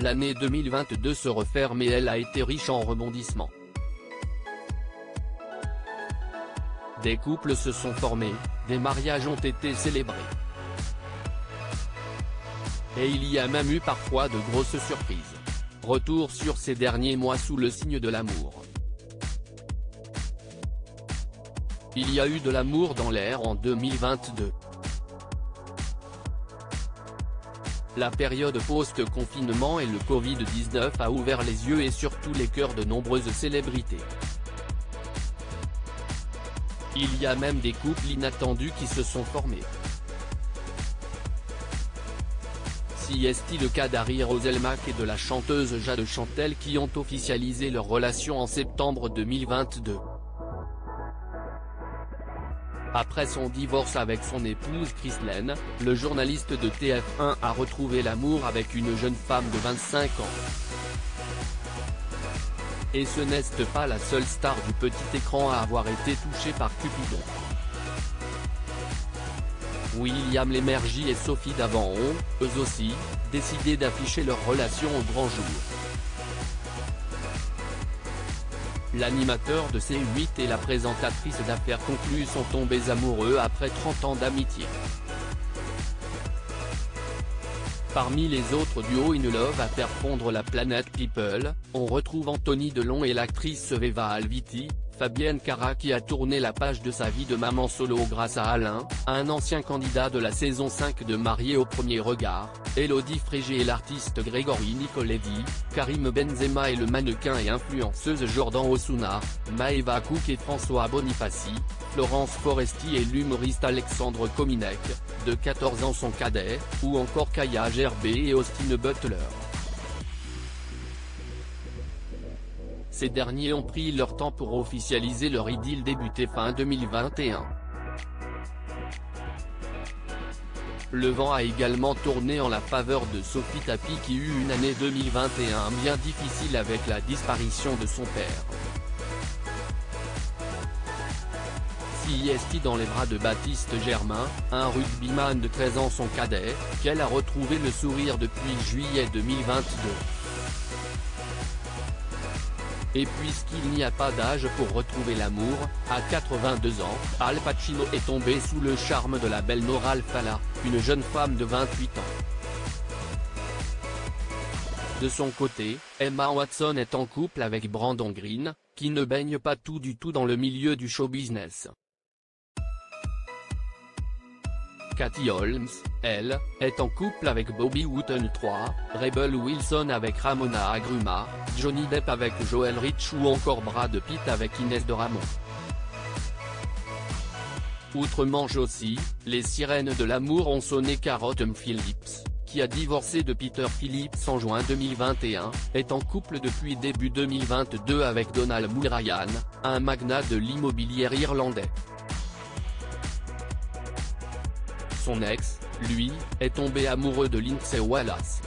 l'année 2022 se referme et elle a été riche en rebondissements. Des couples se sont formés, des mariages ont été célébrés. Et il y a même eu parfois de grosses surprises. Retour sur ces derniers mois sous le signe de l'amour. Il y a eu de l'amour dans l'air en 2022. La période post-confinement et le Covid-19 a ouvert les yeux et surtout les cœurs de nombreuses célébrités. Il y a même des couples inattendus qui se sont formés. Si est-il le cas d'Harry Roselmack et de la chanteuse Jade Chantel qui ont officialisé leur relation en septembre 2022. Après son divorce avec son épouse Chrislène, le journaliste de TF1 a retrouvé l'amour avec une jeune femme de 25 ans. Et ce n'est pas la seule star du petit écran à avoir été touchée par Cupidon. William Lémergie et Sophie Davant ont, eux aussi, décidé d'afficher leur relation au grand jour. L'animateur de C8 et la présentatrice d'Affaires conclues sont tombés amoureux après 30 ans d'amitié. Parmi les autres duos in love à faire fondre la planète People, on retrouve Anthony Delon et l'actrice Veva Alviti, Fabienne Cara qui a tourné la page de sa vie de maman solo grâce à Alain, un ancien candidat de la saison 5 de Mariés au premier regard, Élodie Frégé et l'artiste Grégory Nicoledi, Karim Benzema et le mannequin et influenceuse Jordan Osuna, Maëva Cook et François Bonifaci, Florence Foresti et l'humoriste Alexandre Kominek, de 14 ans son cadet, ou encore Kaya Gervais et Austin Butler. Ces derniers ont pris leur temps pour officialiser leur idylle débutée fin 2021. Le vent a également tourné en la faveur de Sophie Tapie qui eut une année 2021 bien difficile avec la disparition de son père. Si est dans les bras de Baptiste Germain, un rugbyman de 13 ans son cadet, qu'elle a retrouvé le sourire depuis juillet 2022. Et puisqu'il n'y a pas d'âge pour retrouver l'amour, à 82 ans, Al Pacino est tombé sous le charme de la belle Nora Alfala, une jeune femme de 28 ans. De son côté, Emma Watson est en couple avec Brandon Green, qui ne baigne pas du tout dans le milieu du show business. Katie Holmes, elle, est en couple avec Bobby Wooten III, Rebel Wilson avec Ramona Agruma, Johnny Depp avec Joel Rich ou encore Brad Pitt avec Inès de Ramon. Outre-Manche aussi, les sirènes de l'amour ont sonné car Autumn Phillips, qui a divorcé de Peter Phillips en juin 2021, est en couple depuis début 2022 avec Donald Mulrayan, un magnat de l'immobilier irlandais. Son ex, lui, est tombé amoureux de Lindsay Wallace.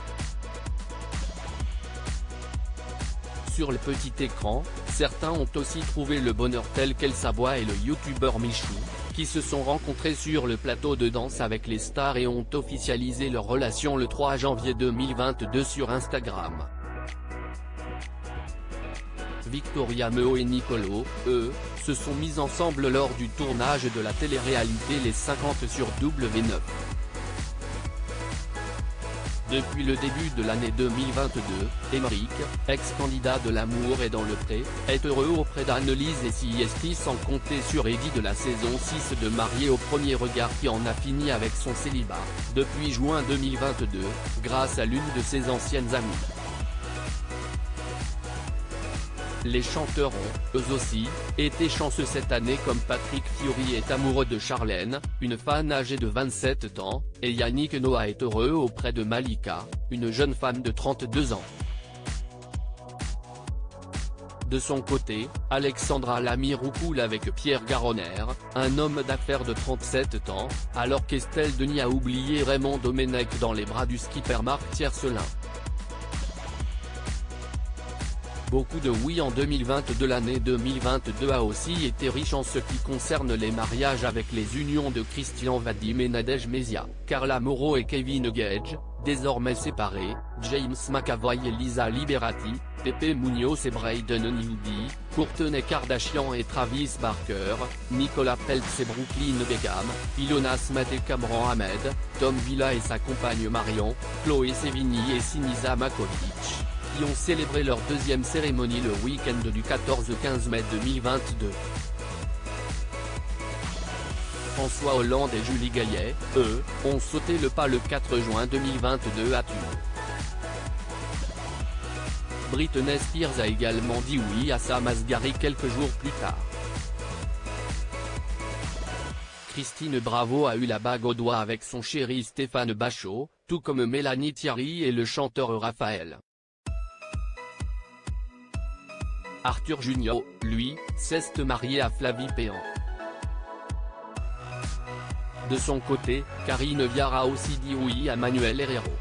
Sur le petit écran, certains ont aussi trouvé le bonheur tel qu'Elsa Bois et le youtubeur Michou, qui se sont rencontrés sur le plateau de Danse avec les stars et ont officialisé leur relation le 3 janvier 2022 sur Instagram. Victoria Meo et Nicolo, eux, se sont mis ensemble lors du tournage de la télé-réalité Les 50 sur W9. Depuis le début de l'année 2022, Émeric, ex-candidat de l'amour et dans le pré, est heureux auprès d'Annelise et Siesti sans compter sur Eddie de la saison 6 de Mariés au premier regard qui en a fini avec son célibat, depuis juin 2022, grâce à l'une de ses anciennes amies. Les chanteurs ont, eux aussi, été chanceux cette année comme Patrick Fiori est amoureux de Charlène, une fan âgée de 27 ans, et Yannick Noah est heureux auprès de Malika, une jeune femme de 32 ans. De son côté, Alexandra Lamir coule avec Pierre Garonner, un homme d'affaires de 37 ans, alors qu'Estelle Denis a oublié Raymond Domenech dans les bras du skipper Marc Tiercelin. Beaucoup de oui en 2022. L'année 2022 a aussi été riche en ce qui concerne les mariages avec les unions de Christian Vadim et Nadège Mézia, Carla Moreau et Kevin Gage, désormais séparés, James McAvoy et Lisa Liberati, Pepe Munoz et Brayden Newby, Kourtney Kardashian et Travis Barker, Nicolas Peltz et Brooklyn Beckham, Ilona Smith et Cameron Ahmed, Tom Villa et sa compagne Marion, Chloé Sevigny et Sinisa Makovic, qui ont célébré leur deuxième cérémonie le week-end du 14-15 mai 2022. François Hollande et Julie Gaillet, eux, ont sauté le pas le 4 juin 2022 à Tulle. Britney Spears a également dit oui à Sam Asghari quelques jours plus tard. Christine Bravo a eu la bague au doigt avec son chéri Stéphane Bachot, tout comme Mélanie Thierry et le chanteur Raphaël. Arthur Junior, lui, s'est marié à Flavie Péan. De son côté, Karine Viard a aussi dit oui à Manuel Herrero.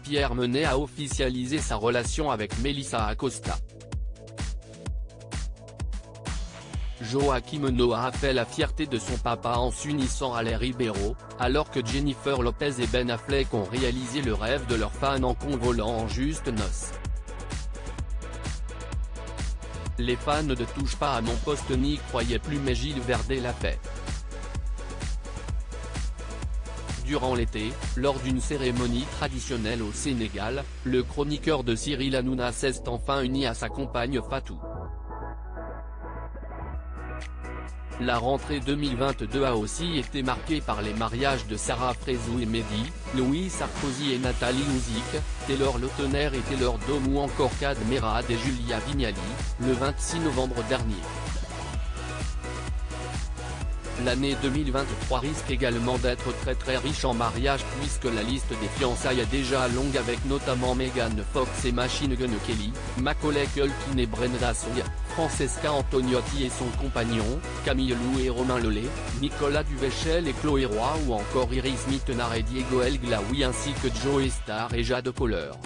Pierre Menet a officialisé sa relation avec Melissa Acosta. Joaquim Noah a fait la fierté de son papa en s'unissant à l'air Ribeiro, alors que Jennifer Lopez et Ben Affleck ont réalisé le rêve de leurs fans en convolant en juste noces. Les fans ne touchent pas à mon poste n'y croyaient plus mais Gilles Verdez l'a fait. Durant l'été, lors d'une cérémonie traditionnelle au Sénégal, le chroniqueur de Cyril Hanouna s'est enfin uni à sa compagne Fatou. La rentrée 2022 a aussi été marquée par les mariages de Sarah Frézou et Mehdi, Louis Sarkozy et Nathalie Ouzik, Taylor Lautner et Taylor Dome ou encore Kad Merad et Julia Vignali, le 26 novembre dernier. L'année 2023 risque également d'être très riche en mariages puisque la liste des fiançailles est déjà longue avec notamment Megan Fox et Machine Gun Kelly, Macaulay Culkin et Brenda Song, Francesca Antoniotti et son compagnon, Camille Lou et Romain Lelay, Nicolas Duvechel et Chloé Roy ou encore Iris Mittenard et Diego El Glaoui ainsi que Joe Star et Jade Couleur.